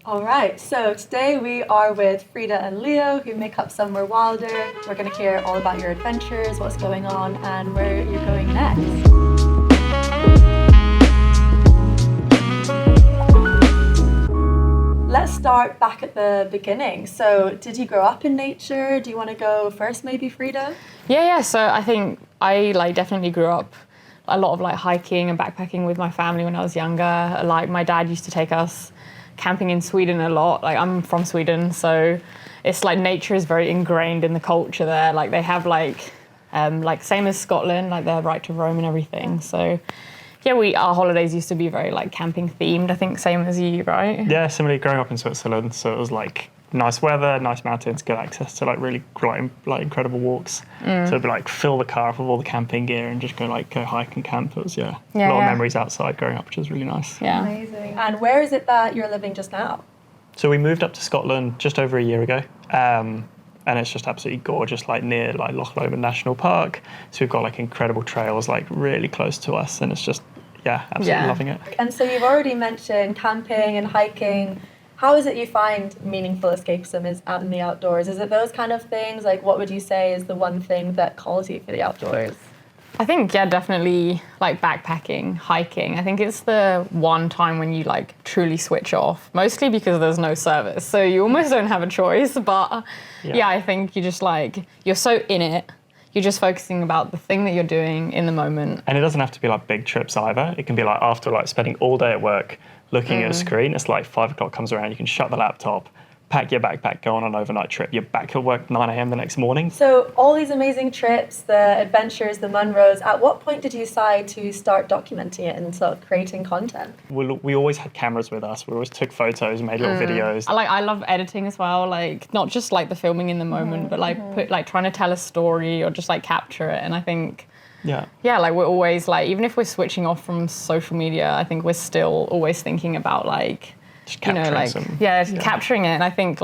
All right, so today we are with Frida and Leo, who make up Somewhere Wilder. We're going to hear all about your adventures, what's going on, and where you're going next. Let's start back at the beginning. So, did you grow up in nature? Do you want to go first, maybe, Frida? Yeah. So I think I definitely grew up a lot of hiking and backpacking with my family when I was younger. My dad used to take us camping in Sweden a lot. I'm from Sweden, so it's nature is very ingrained in the culture there. They have same as Scotland, their right to roam and everything. So yeah, our holidays used to be very camping themed. I think same as you, right? Yeah, similarly growing up in Switzerland, so it was nice weather, nice mountains, good access to really incredible walks. So it'd be fill the car up with all the camping gear and just go hike and camp. It was a lot of memories outside growing up, which was really nice. Yeah. Amazing. And where is it that you're living just now? So we moved up to Scotland just over a year ago. And it's just absolutely gorgeous, near Loch Lomond National Park. So we've got incredible trails really close to us, and it's just absolutely loving it. And so you've already mentioned camping and hiking. How is it you find meaningful escapism is out in the outdoors? Is it those kind of things? What would you say is the one thing that calls you for the outdoors? I think, definitely backpacking, hiking. I think it's the one time when you truly switch off, mostly because there's no service. So you almost don't have a choice. But I think you just you're so in it. You're just focusing about the thing that you're doing in the moment. And it doesn't have to be big trips either. It can be after spending all day at work, looking at a screen. It's 5 o'clock comes around, you can shut the laptop, pack your backpack, go on an overnight trip. You're back at work 9 a.m. the next morning. So all these amazing trips, the adventures, the Munros, at what point did you decide to start documenting it and sort of creating content? We always had cameras with us. We always took photos, made little videos. I love editing as well, not just the filming in the moment, but trying to tell a story or just capture it. And I think we're always even if we're switching off from social media, I think we're still always thinking about capturing it. And I think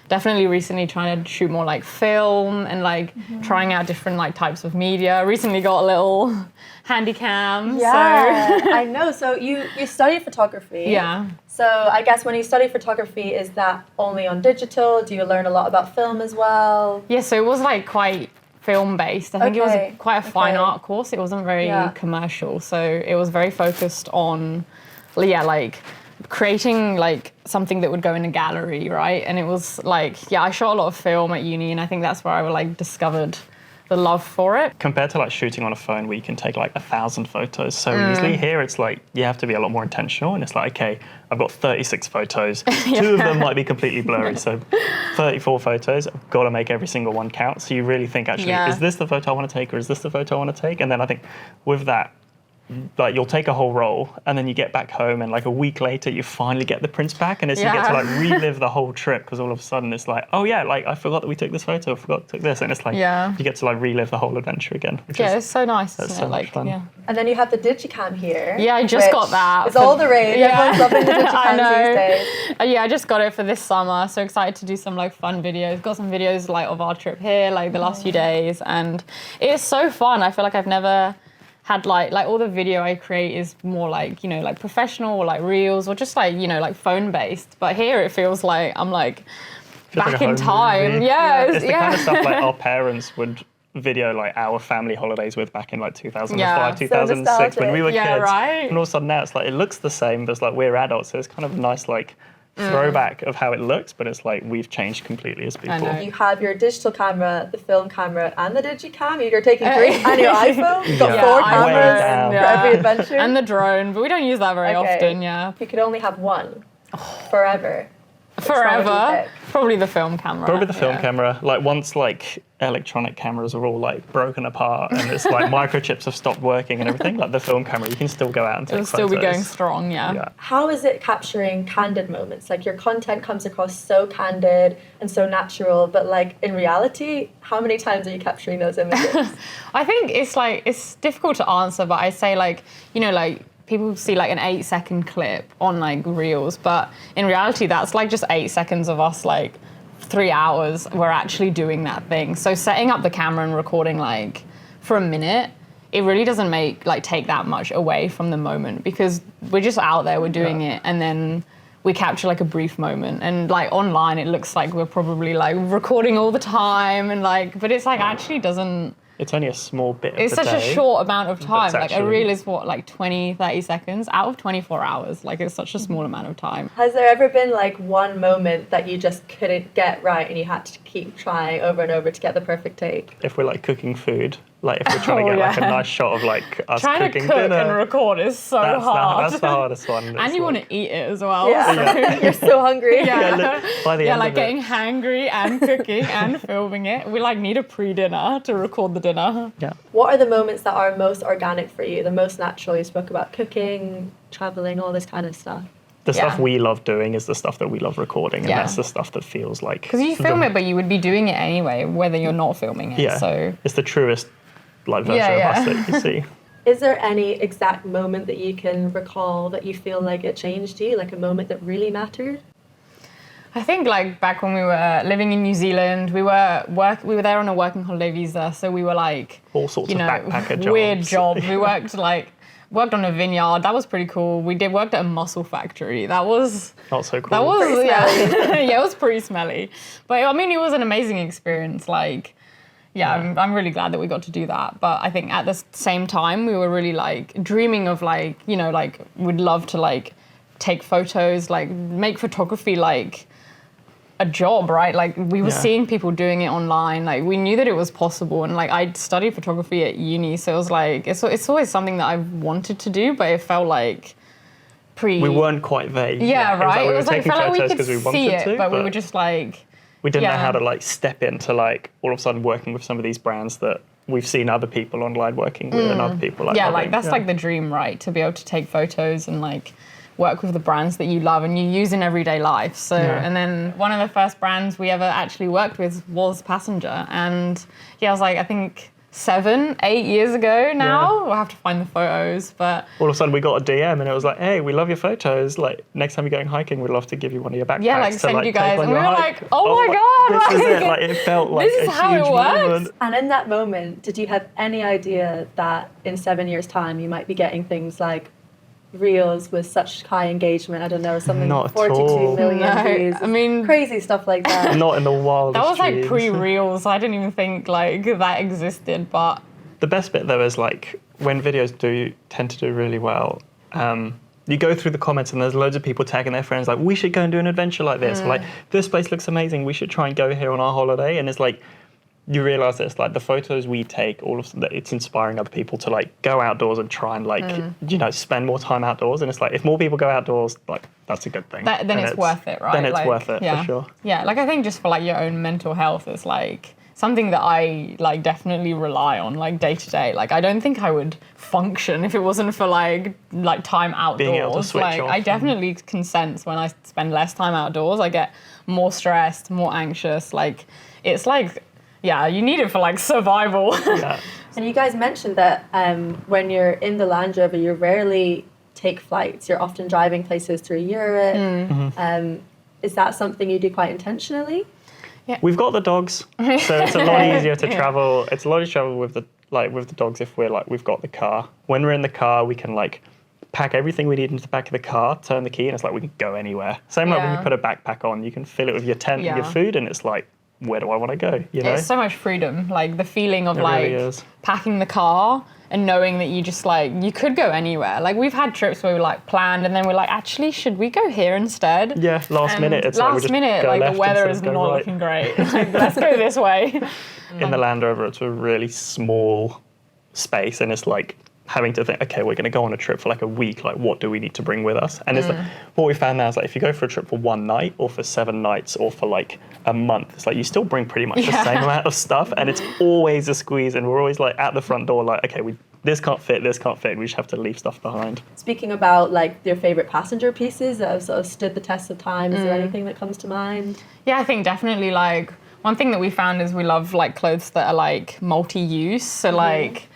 definitely recently trying to shoot more film and trying out different types of media. Recently got a little handy cam. Yeah, so. I know. So you study photography. Yeah. So I guess when you study photography, is that only on digital? Do you learn a lot about film as well? Yeah, so it was quite film-based. I think it was quite a fine art course. It wasn't very commercial. So it was very focused on, creating something that would go in a gallery, right? And it was I shot a lot of film at uni, and I think that's where I discovered the love for it. Compared to shooting on a phone where you can take 1,000 photos so easily, here it's you have to be a lot more intentional, and it's okay, I've got 36 photos, 2 of them might be completely blurry, so 34 photos, I've got to make every single one count. So you really think actually, is this the photo I want to take, or is this the photo I want to take? And then I think with that, you'll take a whole roll, and then you get back home, and a week later you finally get the prints back, and you get to relive the whole trip, because all of a sudden it's I forgot that we took this photo, I forgot to take this, and it's you get to relive the whole adventure again. It's so nice. It's isn't so it? much fun. Yeah. And then you have the digicam here. Yeah, I just got that. It's all the rage. Everyone's loving the digicam these days. I just got it for this summer. So excited to do some fun videos. Got some videos of our trip here, the last few days, and it is so fun. I feel I've never had all the video I create is more professional or reels or just phone based. But here it feels I'm back in time. Movie. Yeah, it's the kind of stuff our parents would video our family holidays with back in 2005, 2006 when we were kids. Right. And all of a sudden now it's it looks the same, but it's we're adults, so it's kind of a nice throwback of how it looks, but it's we've changed completely as people. You have your digital camera, the film camera, and the digicam. You're taking 3 and your iPhone. You've got 4 cameras for every adventure. And the drone, but we don't use that very often, You could only have one forever. Forever. Probably the film camera. Probably the film camera. Once electronic cameras are all broken apart and it's microchips have stopped working and everything, the film camera, you can still go out and take photos. It'll still be going strong, yeah. How is it capturing candid moments? Your content comes across so candid and so natural, but in reality, how many times are you capturing those images? I think it's difficult to answer, but I say people see an 8-second clip on reels, but in reality that's just 8 seconds of us 3 hours we're actually doing that thing. So setting up the camera and recording for a minute, it really doesn't take that much away from the moment, because we're just out there, we're doing it, and then we capture like a brief moment, and like online it looks like we're probably like recording all the time, and like, but it's like actually doesn't. It's only a small bit of It's the such a day. short amount of time. Like a actually- reel is what, like 20, 30 seconds out of 24 hours. Like it's such a small amount of time. Has there ever been like one moment that you just couldn't get right and you had to keep trying over and over to get the perfect take? If we're like cooking food, like if we're trying to get like a nice shot of like us Trying to cooking cook dinner, and record is so hard. that's the hardest one. And It's you want like- to eat it as well. Yeah, you're so hungry. Yeah. by the Yeah, end like of it, getting hangry and cooking and filming it. We like need a pre-dinner to record the dinner. yeah. What are the moments that are most organic for you, the most natural? You spoke about cooking, traveling, all this kind of stuff. The stuff Yeah. we love doing is the stuff that we love recording, and Yeah. that's the stuff that feels like. Because you film it, but you would be doing it anyway, whether you're not filming it. Yeah. So It's the truest like version Yeah, of us yeah. that you see. Is there any exact moment that you can recall that you feel like it changed you, like a moment that really mattered? I think like back when we were living in New Zealand, we were there on a working holiday visa, so we were like All sorts of backpacker jobs. weird jobs. We worked on a vineyard. That was pretty cool. We worked at a mussel factory. That was Not so cool. that was Pretty yeah, it was pretty smelly. But I mean, it was an amazing experience. Like, yeah, I'm really glad that we got to do that. But I think at the same time, we were really like dreaming of like, you know, like we'd love to like take photos, like make photography like a job, right? Like we were Yeah. seeing people doing it online. Like we knew that it was possible, and like I studied photography at uni, so it was like it's always something that I've wanted to do, but it felt like We weren't quite there. yeah, yet. right. We It were was like taking felt like we photos could 'cause we see wanted it, to, but we were just like we didn't know yeah. how to like step into like all of a sudden working with some of these brands that we've seen other people online working with and other people like yeah, loving. like that's like the dream, right? To be able to take photos and like work with the brands that you love and you use in everyday life. So, Yeah. and then one of the first brands we ever actually worked with was Passenger. And yeah, I was like, I think 7, 8 years ago now. Yeah. We'll have to find the photos, but all of a sudden we got a DM and it was like, hey, we love your photos. Like next time you're going hiking, we'd love to give you one of your backpacks. yeah, like to, send you take guys. on And we your were hike. like, oh my God. This is it. like, Like it felt like this is a how it huge works. moment. And in that moment, did you have any idea that in 7 years' time you might be getting things like reels with such high engagement? I don't know, something Not at 42 all. million No, views. I mean- crazy stuff like that. Not in the wildest that was like dreams. pre-reels. I didn't even think like that existed, but The best bit though is like when videos do tend to do really well, you go through the comments and there's loads of people tagging their friends like, we should go and do an adventure like this. Like, this place looks amazing. We should try and go here on our holiday. And it's like, you realize that it's like the photos we take, all of that, it's inspiring other people to like go outdoors and try and like, you know, spend more time outdoors. And it's like, if more people go outdoors, like that's a good thing. then And it's worth it, right? Then it's Like, worth it yeah. for sure. Yeah, like I think just for like your own mental health, it's like something that I like definitely rely on like day to day. Like I don't think I would function if it wasn't for like time outdoors. Being able to switch like off. I definitely can sense when I spend less time outdoors, I get more stressed, more anxious. Like it's like, yeah, you need it for like survival. Yeah. And you guys mentioned that when you're in the Land Rover, you rarely take flights. You're often driving places through Europe. Is that something you do quite intentionally? We've got the dogs, so it's a lot easier to travel. It's a lot easier to travel with the dogs if we've got the car. When we're in the car, we can like pack everything we need into the back of the car, turn the key, and it's like we can go anywhere. Same like when you Yeah. put a backpack on, you can fill it with your tent and your Yeah. food, and it's like, where do I want to go? You know? It's so much freedom, like the feeling of It like really is. packing the car and knowing that you just like you could go anywhere. Like we've had trips where we like planned and then we're like, actually, should we go here instead? Yeah, last And minute. It's like we last just minute, go like left the weather instead is of go not right. looking great. Like, let's go this way. In the Land Rover, it's a really small space, and it's like having to think, okay, we're going to go on a trip for like a week. Like, what do we need to bring with us? And it's like, what we found now is like, if you go for a trip for one night, or for 7 nights, or for like a month, it's like you still bring pretty much the Yeah. same amount of stuff, and it's always a squeeze. And we're always like at the front door, like, okay, this can't fit, this can't fit. We just have to leave stuff behind. Speaking about like your favorite passenger pieces that have sort of stood the test of time, is there anything that comes to mind? Yeah, I think definitely like one thing that we found is we love like clothes that are like multi-use. So like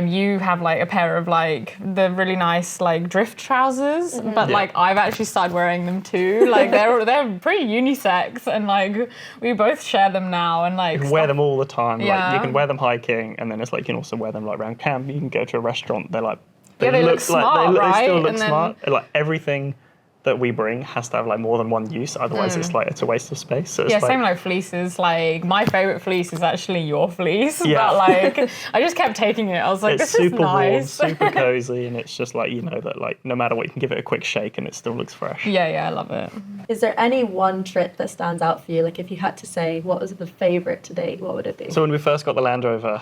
you have like a pair of like the really nice like drift trousers, but Yeah. like I've actually started wearing them too. Like they're pretty unisex, and like we both share them now. And like You can wear them all the time. Like, Yeah. you can wear them hiking, and then it's like you can also wear them like around camp. You can go to a restaurant. They're like Yeah, they look smart, they right? still look And then- smart. Like everything that we bring has to have like more than one use, otherwise it's a waste of space. So it's Yeah, same like fleeces. Like my favorite fleece is actually your fleece. Yeah. But like I just kept taking it. I was like, it's this is super warm, nice. super cozy, and it's just like, you know, that like no matter what, you can give it a quick shake and it still looks fresh. Yeah, I love it. Is there any one trip that stands out for you? Like if you had to say what was the favourite to date, what would it be? So when we first got the Land Rover,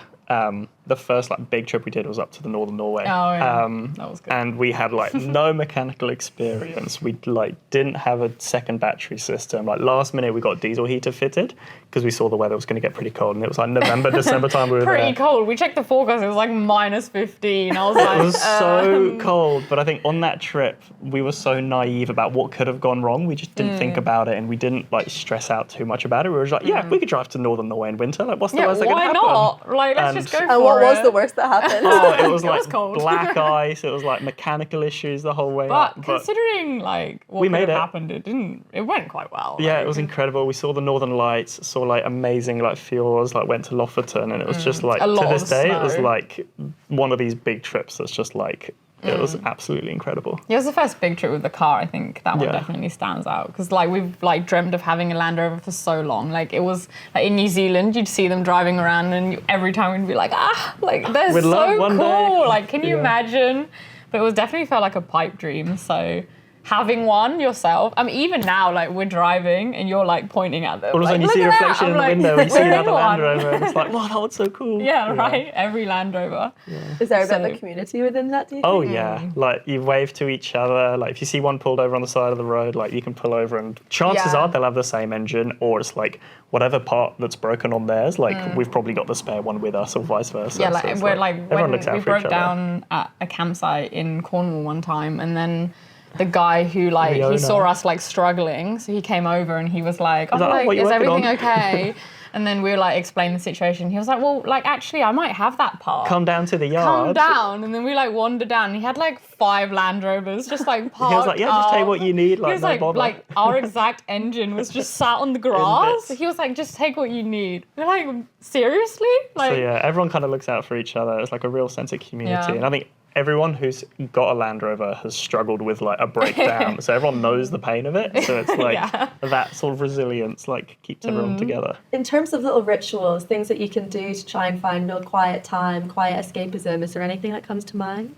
the first like big trip we did was up to the northern Norway. Oh, yeah. That was good. And we had like no mechanical experience. We like didn't have a second battery system. Like last minute we got diesel heater fitted because we saw the weather was going to get pretty cold, and it was like November, December time we were Pretty there. cold. We checked the forecast. It was like -15. I was like, It was so cold, but I think on that trip we were so naive about what could have gone wrong. We just didn't think about it, and we didn't like stress out too much about it. We were just like, yeah, we could drive to northern Norway in winter. Like, what's the worst that could why happen? not? Like, let's And- just go for And what it. was the worst that happened? Oh, it was like cold. black ice. It was like mechanical issues the whole way But up. considering like what we could made have it. happened, it went quite well. Yeah, like. it was incredible. We saw the northern lights, saw like amazing like fjords, like went to Lofoten, and it was just like A lot to this of day it was snow. like one of these big trips that's just like it was absolutely incredible. Yeah, it was the first big trip with the car. I think that one Yeah. definitely stands out because like we've like dreamt of having a Land Rover for so long. Like it was like in New Zealand, you'd see them driving around, and every time we'd be like, like they're We'd love so one cool. day. Like, can you Yeah. imagine? But it was definitely felt like a pipe dream. So having one yourself, I mean, even now, like we're driving and you're like pointing at them. All of a like, sudden you "Look see a at that." reflection I'm in the like, window, and you see "We're in another Land one." Rover, and it's like, wow, that one's so cool. Yeah, right. Every Land Rover. Is there a bit of So- a community within that, do you Oh think? yeah, like you wave to each other. Like if you see one pulled over on the side of the road, like you can pull over, and chances Yeah. are they'll have the same engine, or it's like whatever part that's broken on theirs. Like we've probably got the spare one with us, or vice versa. Yeah, So like it's we're like everyone when looks out we for each broke other. down at a campsite in Cornwall one time, and then the guy who like The he owner. saw us like struggling, so he came over and he was like, "Oh, like, "Oh, like, what you is working everything on?" okay?" And then we were like explaining the situation. He was like, "Well, like actually, I might have that part. Come down to the yard. Come down." And then we like wandered down. He had like 5 Land Rovers just like parked. He was like, yeah, just take up. what you need. He Like was no like, bother. our exact engine was just sat on the grass. bits. He was like, just take what you need. We're like, seriously? Like, So yeah, everyone kind of looks out for each other. It's like a real sense of community, Yeah. and I think everyone who's got a Land Rover has struggled with like a breakdown. So everyone knows the pain of it. So it's like Yeah. that sort of resilience like keeps everyone together. In terms of little rituals, things that you can do to try and find real quiet time, quiet escapism, is there anything that comes to mind?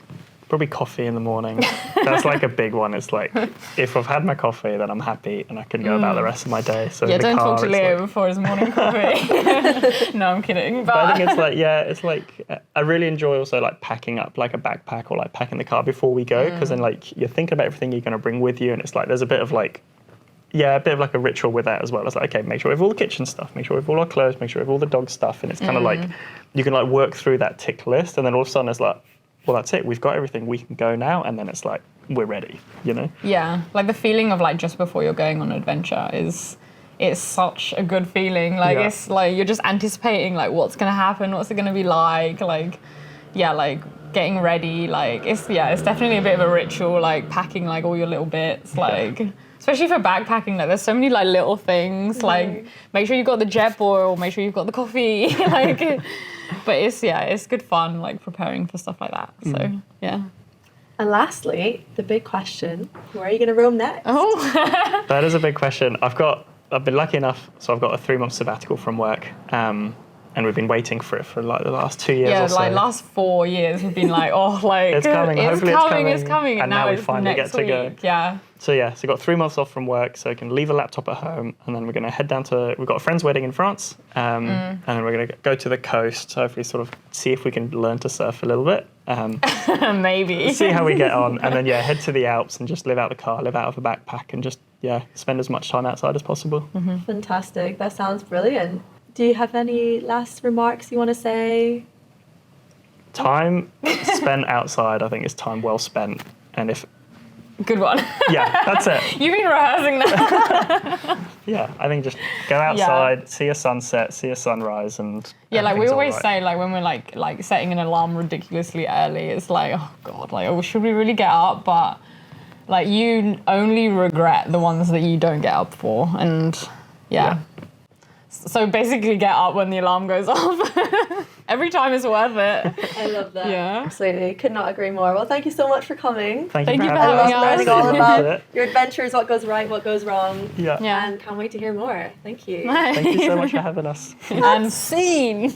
Probably coffee in the morning. That's like a big one. It's like if I've had my coffee, then I'm happy and I can go about the rest of my day. So Yeah, in the don't car, talk to it's Leo like- before his morning coffee. No, I'm kidding. But I think it's like, yeah, it's like, I really enjoy also like packing up like a backpack or like packing the car before we go, because then like you're thinking about everything you're going to bring with you, and it's like there's a bit of like, yeah, a bit of like a ritual with that as well. It's like, okay, make sure we have all the kitchen stuff, make sure we have all our clothes, make sure we have all the dog stuff, and it's kind of like you can like work through that tick list, and then all of a sudden it's like, well, that's it, we've got everything, we can go now, and then it's like we're ready, you know? Yeah, like the feeling of like just before you're going on an adventure it's such a good feeling. Like Yeah. it's like you're just anticipating like what's gonna happen, what's it gonna be like yeah, like getting ready. Like it's definitely a bit of a ritual, like packing like all your little bits, like especially for backpacking, like there's so many like little things, like make sure you've got the jet oil, make sure you've got the coffee, like but it's good fun like preparing for stuff like that. So yeah. And lastly, the big question, where are you going to roam next? Oh That is a big question. I've been lucky enough, so I've got a 3-month sabbatical from work, and we've been waiting for it for like the last 2 years yeah, or so. like last 4 years we've been like, oh, like It's coming, hopefully it's coming, and and now we it's finally next get to go. week. Yeah. So yeah, so got 3 months off from work, so I can leave a laptop at home, and then we're going to head down to, we've got a friend's wedding in France, and then we're going to go to the coast, hopefully sort of see if we can learn to surf a little bit, Maybe. see how we get on, and then yeah, head to the Alps and just live out the car, live out of a backpack, and just, yeah, spend as much time outside as possible. Fantastic. That sounds brilliant. Do you have any last remarks you want to say? Time spent outside, I think, is time well spent, and if, Good one. yeah, that's it. You've been rehearsing that. Yeah, I think just go outside, see a sunset, see a sunrise, and Yeah, like we everything's always all right. say, like when we're like setting an alarm ridiculously early, it's like, oh God, like, oh, should we really get up? But like you only regret the ones that you don't get up for. And yeah. So basically get up when the alarm goes off. every time is worth it. I love that. Yeah. Absolutely. Could not agree more. Well, thank you so much for coming. Thank Thank you you for for having having us. us. Learning all about That's it. your adventures, what goes right, what goes wrong. Yeah. Yeah. And can't wait to hear more. Thank you. Thank you so much for having us. And scene.